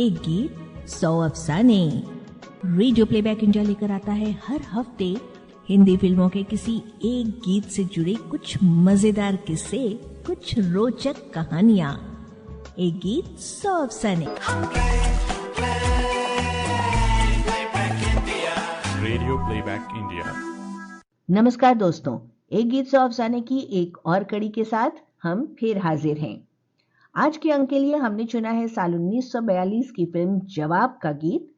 एक गीत 100 अफसाने। Radio playback India लेकर आता है हर हफ्ते हिंदी फिल्मों के किसी एक गीत से जुड़े कुछ मजेदार किस्से, कुछ रोचक कहानियां। एक गीत 100 अफसाने। Radio playback India. नमस्कार दोस्तों, एक गीत 100 अफसाने की एक और कड़ी के साथ हम फिर हाजिर हैं। आज के अंक के लिए हमने चुना है साल 1942 की फिल्म जवाब का गीत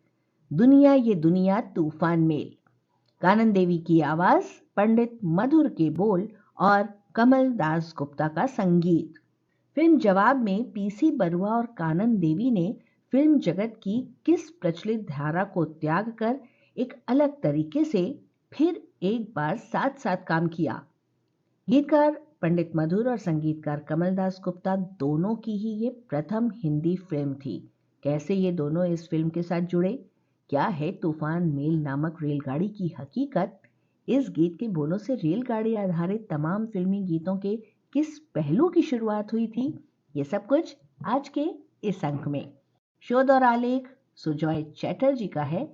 दुनिया ये दुनिया तूफान मेल। कानन देवी की आवाज, पंडित मधुर के बोल और कमल दास गुप्ता का संगीत। फिल्म जवाब में पीसी बरुआ और कानन देवी ने फिल्म जगत की किस प्रचलित धारा को त्याग कर एक अलग तरीके से फिर एक बार साथ साथ काम किया। गीतकार पंडित मधुर और संगीतकार कमल दास गुप्ता दोनों की ही ये प्रथम हिंदी फिल्म थी। कैसे ये दोनों इस फिल्म के साथ जुड़े, क्या है तूफान मेल नामक रेलगाड़ी की हकीकत, इस गीत के बोलों से रेलगाड़ी आधारित तमाम फिल्मी गीतों के किस पहलू की शुरुआत हुई थी, ये सब कुछ आज के इस अंक में। शोध और आलेख सुजॉय चैटर्जी का है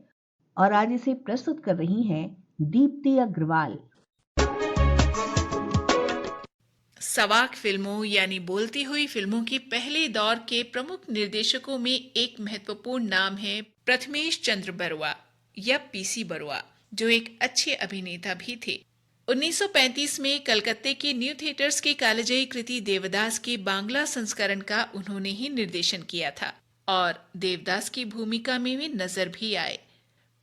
और आज इसे प्रस्तुत कर रही हैं दीप्ति अग्रवाल। सवाक फिल्मों यानी बोलती हुई फिल्मों के पहले दौर के प्रमुख निर्देशकों में एक महत्वपूर्ण नाम है प्रथमेश चंद्र बरुआ या पीसी बरुआ, जो एक अच्छे अभिनेता भी थे। 1935 में कलकत्ते के न्यू थिएटर्स की कालजयी कृति देवदास के बांग्ला संस्करण का उन्होंने ही निर्देशन किया था और देवदास की भूमिका में भी नजर भी आए।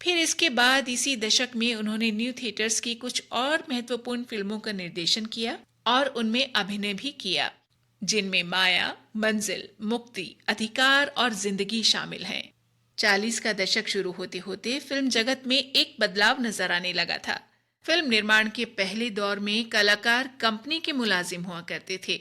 फिर इसके बाद इसी दशक में उन्होंने न्यू थिएटर्स की कुछ और महत्वपूर्ण फिल्मों का निर्देशन किया और उनमें अभिनय भी किया, जिनमें माया, मंजिल, मुक्ति, अधिकार और जिंदगी शामिल हैं। 40 का दशक शुरू होते होते फिल्म जगत में एक बदलाव नजर आने लगा था। फिल्म निर्माण के पहले दौर में कलाकार कंपनी के मुलाजिम हुआ करते थे,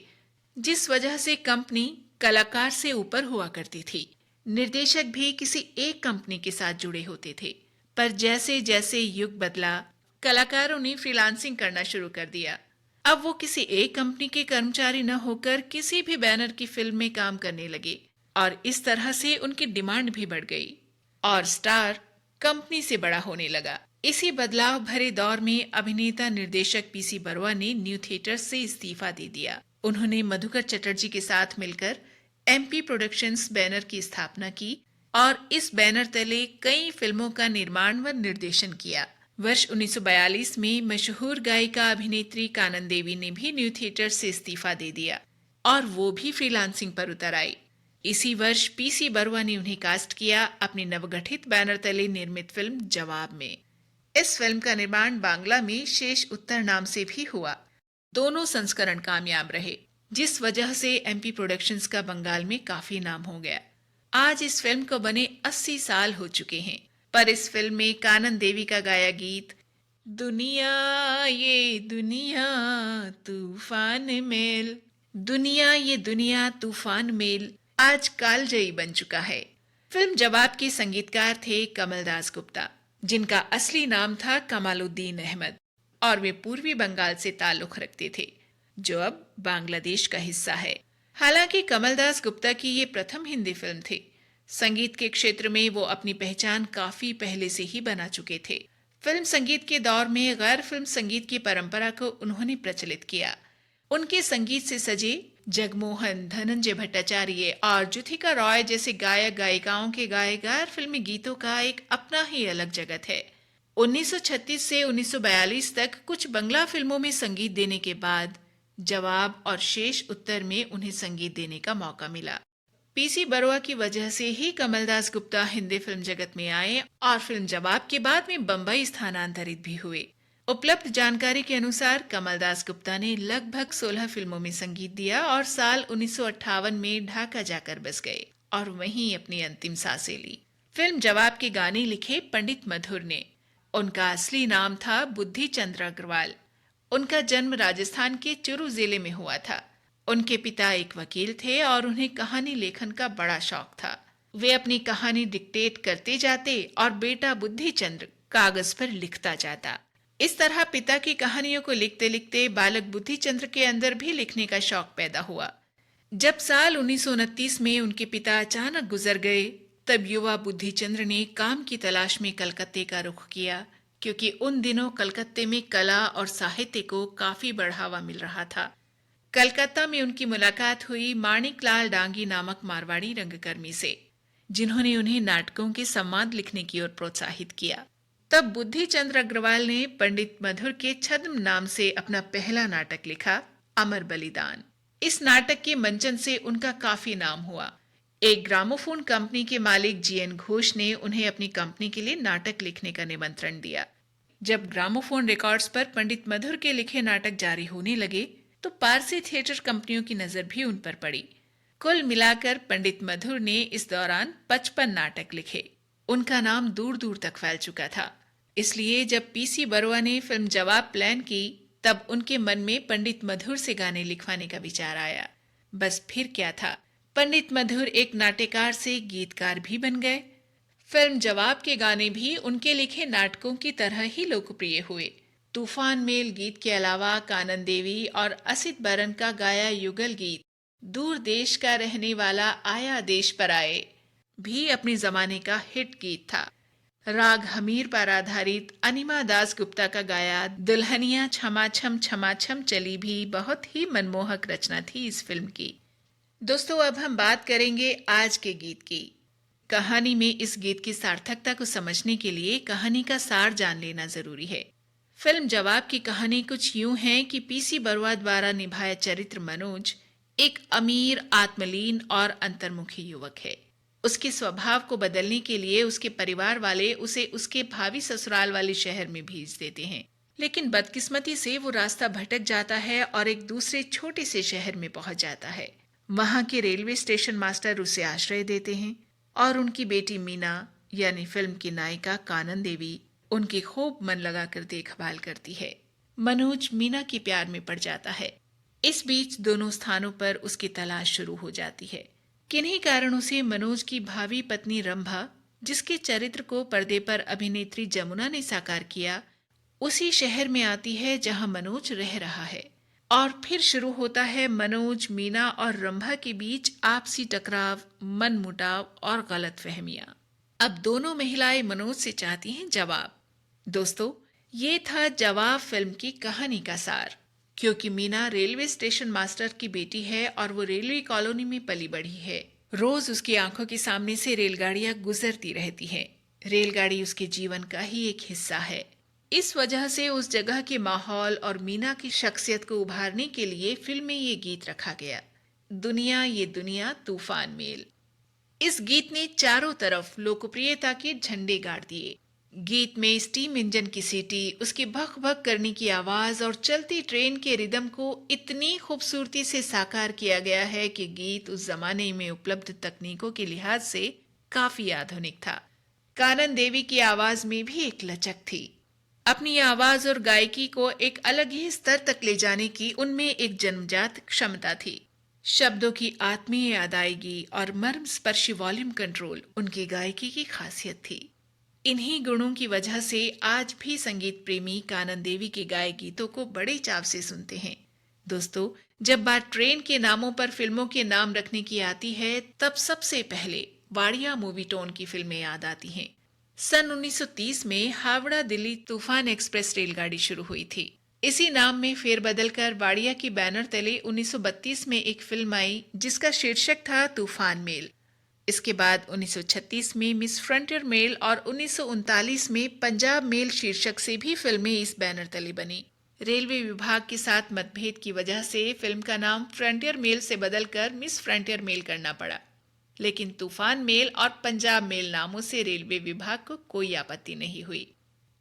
जिस वजह से कंपनी कलाकार से ऊपर हुआ करती थी। निर्देशक भी किसी एक कंपनी के साथ जुड़े होते थे, पर जैसे जैसे युग बदला, कलाकारों ने फ्रीलांसिंग करना शुरू कर दिया। अब वो किसी एक कंपनी के कर्मचारी न होकर किसी भी बैनर की फिल्म में काम करने लगे और इस तरह से उनकी डिमांड भी बढ़ गई और स्टार कंपनी से बड़ा होने लगा। इसी बदलाव भरे दौर में अभिनेता निर्देशक पीसी बरुआ ने न्यू थिएटर्स से इस्तीफा दे दिया। उन्होंने मधुकर चटर्जी के साथ मिलकर एमपी प्रोडक्शंस बैनर की स्थापना की और इस बैनर तले कई फिल्मों का निर्माण व निर्देशन किया। वर्ष 1942 में मशहूर गायिका अभिनेत्री कानन देवी ने भी न्यू थिएटर से इस्तीफा दे दिया और वो भी फ्रीलांसिंग पर उतर आई। इसी वर्ष पीसी बरुआ ने उन्हें कास्ट किया अपनी नवगठित बैनर तले निर्मित फिल्म जवाब में। इस फिल्म का निर्माण बांग्ला में शेष उत्तर नाम से भी हुआ। दोनों संस्करण कामयाब रहे, जिस वजह से एमपी प्रोडक्शंस का बंगाल में काफी नाम हो गया। आज इस फिल्म को बने 80 साल हो चुके हैं, पर इस फिल्म में कानन देवी का गाया गीत दुनिया ये दुनिया तूफान मेल, दुनिया ये दुनिया तूफान मेल आज कालजयी बन चुका है। फिल्म जवाब के संगीतकार थे कमल दास गुप्ता, जिनका असली नाम था कमालुद्दीन अहमद और वे पूर्वी बंगाल से ताल्लुक रखते थे, जो अब बांग्लादेश का हिस्सा है। हालांकि कमल दास गुप्ता की ये प्रथम हिंदी फिल्म थी। संगीत के क्षेत्र में वो अपनी पहचान काफी पहले से ही बना चुके थे। फिल्म संगीत के दौर में गैर फिल्म संगीत की परंपरा को उन्होंने प्रचलित किया। उनके संगीत से सजे जगमोहन, धनंजय भट्टाचार्य और जुथिका रॉय जैसे गायक गायिकाओं के गाए गैर फिल्मी गीतों का एक अपना ही अलग जगत है। 1936 से 1942 तक कुछ बंगला फिल्मों में संगीत देने के बाद जवाब और शेष उत्तर में उन्हें संगीत देने का मौका मिला। पीसी बरुआ की वजह से ही कमल दास गुप्ता हिंदी फिल्म जगत में आए और फिल्म जवाब के बाद में बंबई स्थानांतरित भी हुए। उपलब्ध जानकारी के अनुसार कमल दास गुप्ता ने लगभग 16 फिल्मों में संगीत दिया और साल 1958 में ढाका जाकर बस गए और वहीं अपनी अंतिम सांसें ली। फिल्म जवाब के गाने लिखे पंडित मधुर ने। उनका असली नाम था बुद्धि चंद्र अग्रवाल। उनका जन्म राजस्थान के चुरू जिले में हुआ था। उनके पिता एक वकील थे और उन्हें कहानी लेखन का बड़ा शौक था। वे अपनी कहानी डिक्टेट करते जाते और बेटा बुद्धि चंद्र कागज पर लिखता जाता। इस तरह पिता की कहानियों को लिखते लिखते बालक बुद्धि चंद्र के अंदर भी लिखने का शौक पैदा हुआ। जब साल 1929 में उनके पिता अचानक गुजर गए तब युवा बुद्धिचंद्र ने काम की तलाश में कलकत्ते का रुख किया, क्योंकि उन दिनों कलकत्ते में कला और साहित्य को काफी बढ़ावा मिल रहा था। कलकत्ता में उनकी मुलाकात हुई माणिकलाल डांगी नामक मारवाड़ी रंगकर्मी से, जिन्होंने उन्हें नाटकों के संवाद लिखने की ओर प्रोत्साहित किया। तब बुद्धिचंद्र अग्रवाल ने पंडित मधुर के छद्म नाम से अपना पहला नाटक लिखा, अमर बलिदान। इस नाटक के मंचन से उनका काफी नाम हुआ। एक ग्रामोफोन कंपनी के मालिक जीएन घोष ने उन्हें अपनी कंपनी के लिए नाटक लिखने का निमंत्रण दिया। जब ग्रामोफोन रिकॉर्ड्स पर पंडित मधुर के लिखे नाटक जारी होने लगे तो पारसी थिएटर कंपनियों की नजर भी उन पर पड़ी। कुल मिलाकर पंडित मधुर ने इस दौरान 55 नाटक लिखे। उनका नाम दूर दूर तक फैल चुका था। इसलिए जब पीसी बरुआ ने फिल्म जवाब प्लान की, तब उनके मन में पंडित मधुर से गाने लिखवाने का विचार आया। बस फिर क्या था, पंडित मधुर एक नाट्यकार से गीतकार भी बन गए। फिल्म जवाब के गाने भी उनके लिखे नाटकों की तरह ही लोकप्रिय हुए। तूफान मेल गीत के अलावा कानन देवी और असित बरन का गाया युगल गीत दूर देश का रहने वाला आया देश पर आए भी अपने जमाने का हिट गीत था। राग हमीर पर आधारित अनिमा दास गुप्ता का गाया दुल्हनिया छमा छम चली भी बहुत ही मनमोहक रचना थी इस फिल्म की। दोस्तों, अब हम बात करेंगे आज के गीत की। कहानी में इस गीत की सार्थकता को समझने के लिए कहानी का सार जान लेना जरूरी है। फिल्म जवाब की कहानी कुछ यूं है कि पीसी बरुआ द्वारा निभाया चरित्र मनोज एक अमीर, आत्मलीन और अंतर्मुखी युवक है। उसके स्वभाव को बदलने के लिए उसके परिवार वाले उसे उसके भावी ससुराल वाले शहर में भेज देते हैं, लेकिन बदकिस्मती से वो रास्ता भटक जाता है और एक दूसरे छोटे से शहर में पहुंच जाता है। वहां के रेलवे स्टेशन मास्टर उसे आश्रय देते हैं और उनकी बेटी मीना यानी फिल्म की नायिका कानन देवी उनकी खूब मन लगाकर देखभाल करती है। मनोज मीना के प्यार में पड़ जाता है। इस बीच दोनों स्थानों पर उसकी तलाश शुरू हो जाती है। किन्हीं कारणों से मनोज की भावी पत्नी रंभा, जिसके चरित्र को पर्दे पर अभिनेत्री जमुना ने साकार किया, उसी शहर में आती है जहां मनोज रह रहा है। और फिर शुरू होता है मनोज, मीना और रंभा के बीच आपसी टकराव, मनमुटाव और गलतफहमियां। अब दोनों महिलाएं मनोज से चाहती हैं जवाब। दोस्तों, ये था जवाब फिल्म की कहानी का सार। क्योंकि मीना रेलवे स्टेशन मास्टर की बेटी है और वो रेलवे कॉलोनी में पली बढ़ी है, रोज उसकी आंखों के सामने से रेलगाड़ियां गुजरती रहती हैं। रेलगाड़ी उसके जीवन का ही एक हिस्सा है। इस वजह से उस जगह के माहौल और मीना की शख्सियत को उभारने के लिए फिल्म में ये गीत रखा गया, दुनिया ये दुनिया तूफान मेल। इस गीत ने चारों तरफ लोकप्रियता के झंडे गाड़ दिए। गीत में स्टीम इंजन की सीटी, उसकी भक भक करने की आवाज और चलती ट्रेन के रिदम को इतनी खूबसूरती से साकार किया गया है कि गीत उस जमाने में उपलब्ध तकनीकों के लिहाज से काफी आधुनिक था। कानन देवी की आवाज में भी एक लचक थी। अपनी आवाज और गायकी को एक अलग ही स्तर तक ले जाने की उनमें एक जन्मजात क्षमता थी। शब्दों की आत्मीय अदायगी और मर्म स्पर्शी वॉल्यूम कंट्रोल उनकी गायकी की खासियत थी। इन्हीं गुणों की वजह से आज भी संगीत प्रेमी कानन देवी के गाए गीतों को बड़े चाव से सुनते हैं। दोस्तों, जब बात ट्रेन के नामों पर फिल्मों के नाम रखने की आती है, तब सबसे पहले वाडिया मूवी टोन की फिल्में याद आती हैं। सन 1930 में हावड़ा दिल्ली तूफान एक्सप्रेस रेलगाड़ी शुरू हुई थी। इसी नाम में फेरबदल कर वाडिया की बैनर तले 1932 में एक फिल्म आई जिसका शीर्षक था तूफान मेल। इसके बाद 1936 में मिस फ्रंटियर मेल और 1939 में पंजाब मेल शीर्षक से भी फिल्में इस बैनर तले बनी। रेलवे विभाग के साथ मतभेद की वजह से फिल्म का नाम फ्रंटियर मेल से बदलकर मिस फ्रंटियर मेल करना पड़ा, लेकिन तूफान मेल और पंजाब मेल नामों से रेलवे विभाग को कोई आपत्ति नहीं हुई।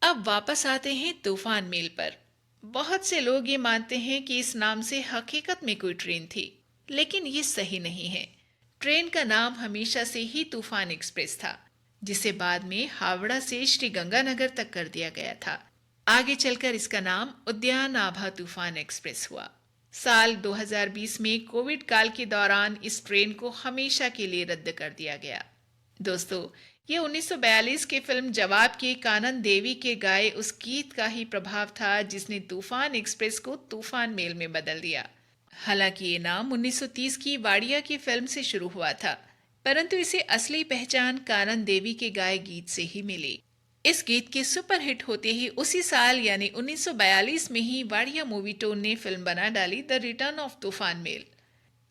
अब वापस आते हैं तूफान मेल पर। बहुत से लोग ये मानते हैं कि इस नाम से हकीकत में कोई ट्रेन थी, लेकिन ये सही नहीं है। ट्रेन का नाम हमेशा से ही तूफान एक्सप्रेस था, जिसे बाद में हावड़ा से श्री गंगानगर तक कर दिया गया था। आगे चलकर इसका नाम उद्यान आभा तूफान एक्सप्रेस हुआ। साल 2020 में कोविड काल के दौरान इस ट्रेन को हमेशा के लिए रद्द कर दिया गया। दोस्तों, ये 1942 के फिल्म जवाब के कानन देवी के गाए उस गीत का ही प्रभाव था जिसने तूफान एक्सप्रेस को तूफान मेल में बदल दिया। हालांकि ये नाम 1930 की वाडिया की फिल्म से शुरू हुआ था। परंतु इसे असली पहचान कानन देवी के गाए गीत से ही मिली। इस गीत के सुपरहिट होते ही उसी साल यानी 1942 में ही वाडिया मूवीटोन ने फिल्म बना डाली द रिटर्न ऑफ तूफान मेल,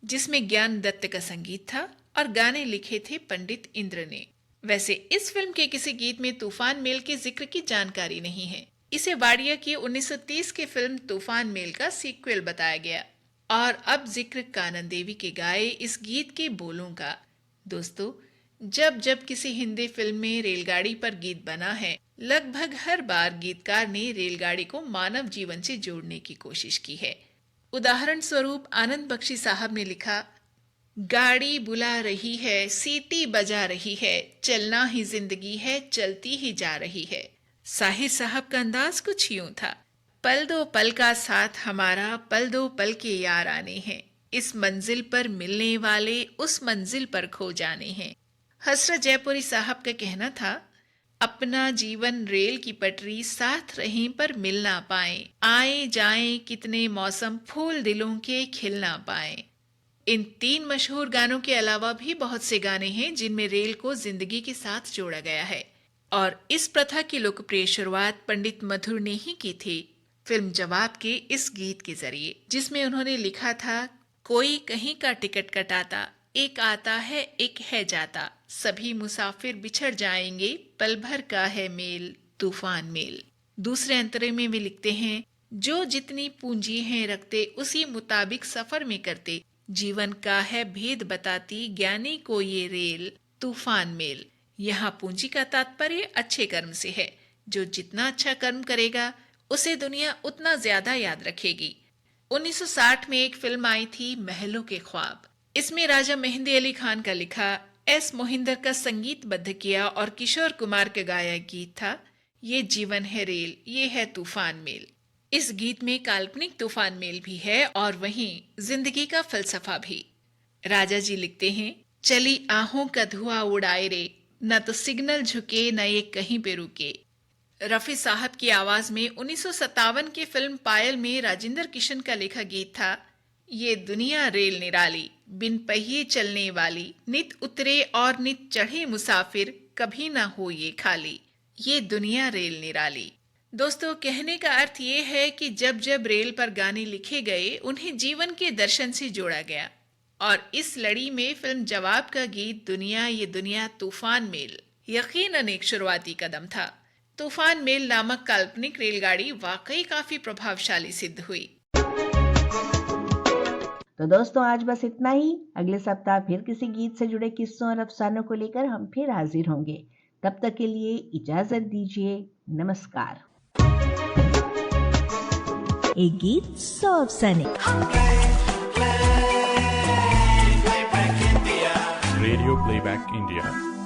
जिसमें ज्ञान दत्त का संगीत था और गाने लिखे थे पंडित इंद्र ने। वैसे इस फिल्म के किसी गीत में तूफान मेल के जिक्र की जानकारी नहीं है। इसे वाडिया की 1930 की फिल्म तूफान मेल का सीक्वल बताया गया। और अब जिक्र कानन देवी के गाए इस गीत के बोलों का। दोस्तों, जब जब किसी हिंदी फिल्म में रेलगाड़ी पर गीत बना है, लगभग हर बार गीतकार ने रेलगाड़ी को मानव जीवन से जोड़ने की कोशिश की है। उदाहरण स्वरूप आनंद बख्शी साहब ने लिखा, गाड़ी बुला रही है, सीटी बजा रही है, चलना ही जिंदगी है, चलती ही जा रही है। साहिर साहब का अंदाज कुछ यूं था, पल दो पल का साथ हमारा, पल दो पल के यार आने हैं, इस मंजिल पर मिलने वाले उस मंजिल पर खो जाने हैं। हसरत जयपुरी साहब का कहना था, अपना जीवन रेल की पटरी, साथ रहें पर मिल ना पाए, आए जाएं कितने मौसम, फूल दिलों के खिल ना पाए। इन 3 मशहूर गानों के अलावा भी बहुत से गाने हैं जिनमें रेल को जिंदगी के साथ जोड़ा गया है। और इस प्रथा की लोकप्रिय शुरुआत पंडित मधुर ने ही की थी फिल्म जवाब के इस गीत के जरिए, जिसमें उन्होंने लिखा था, कोई कहीं का टिकट कटाता, एक आता है एक है जाता, सभी मुसाफिर बिछड़ जाएंगे, पल भर का है मेल, तूफान मेल। दूसरे अंतरे में वे लिखते हैं, जो जितनी पूंजी है रखते, उसी मुताबिक सफर में करते, जीवन का है भेद बताती, ज्ञानी को ये रेल, तूफान मेल। यहाँ पूंजी का तात्पर्य अच्छे कर्म से है। जो जितना अच्छा कर्म करेगा उसे दुनिया उतना ज्यादा याद रखेगी। 1960 में एक फिल्म आई थी, महलों के ख्वाब। इसमें राजा मेहंदी अली खान का लिखा, एस मोहिंदर का संगीतबद्ध किया और किशोर कुमार का गाया गीत था, ये जीवन है रेल, ये है तूफान मेल। इस गीत में काल्पनिक तूफान मेल भी है और वहीं जिंदगी का फलसफा भी। राजा जी लिखते हैं, चली आहों का धुआं उड़ाए रे, न तो सिग्नल झुके न ये कहीं पे रुके। रफी साहब की आवाज में 1957 की फिल्म पायल में राजेंद्र किशन का लिखा गीत था, ये दुनिया रेल निराली, बिन पहिए चलने वाली, नित उतरे और नित चढ़े मुसाफिर, कभी ना हो ये खाली, ये दुनिया रेल निराली। दोस्तों, कहने का अर्थ ये है कि जब जब रेल पर गाने लिखे गए, उन्हें जीवन के दर्शन से जोड़ा गया। और इस लड़ी में फिल्म जवाब का गीत दुनिया ये दुनिया तूफान मेल यकीनन एक शुरुआती कदम था। तूफान मेल नामक काल्पनिक रेलगाड़ी वाकई काफी प्रभावशाली सिद्ध हुई। तो दोस्तों, आज बस इतना ही। अगले सप्ताह फिर किसी गीत से जुड़े किस्सों और अफसानों को लेकर हम फिर हाजिर होंगे। तब तक के लिए इजाजत दीजिए। नमस्कार। एक गीत 100 अफसाने। Radio playback India.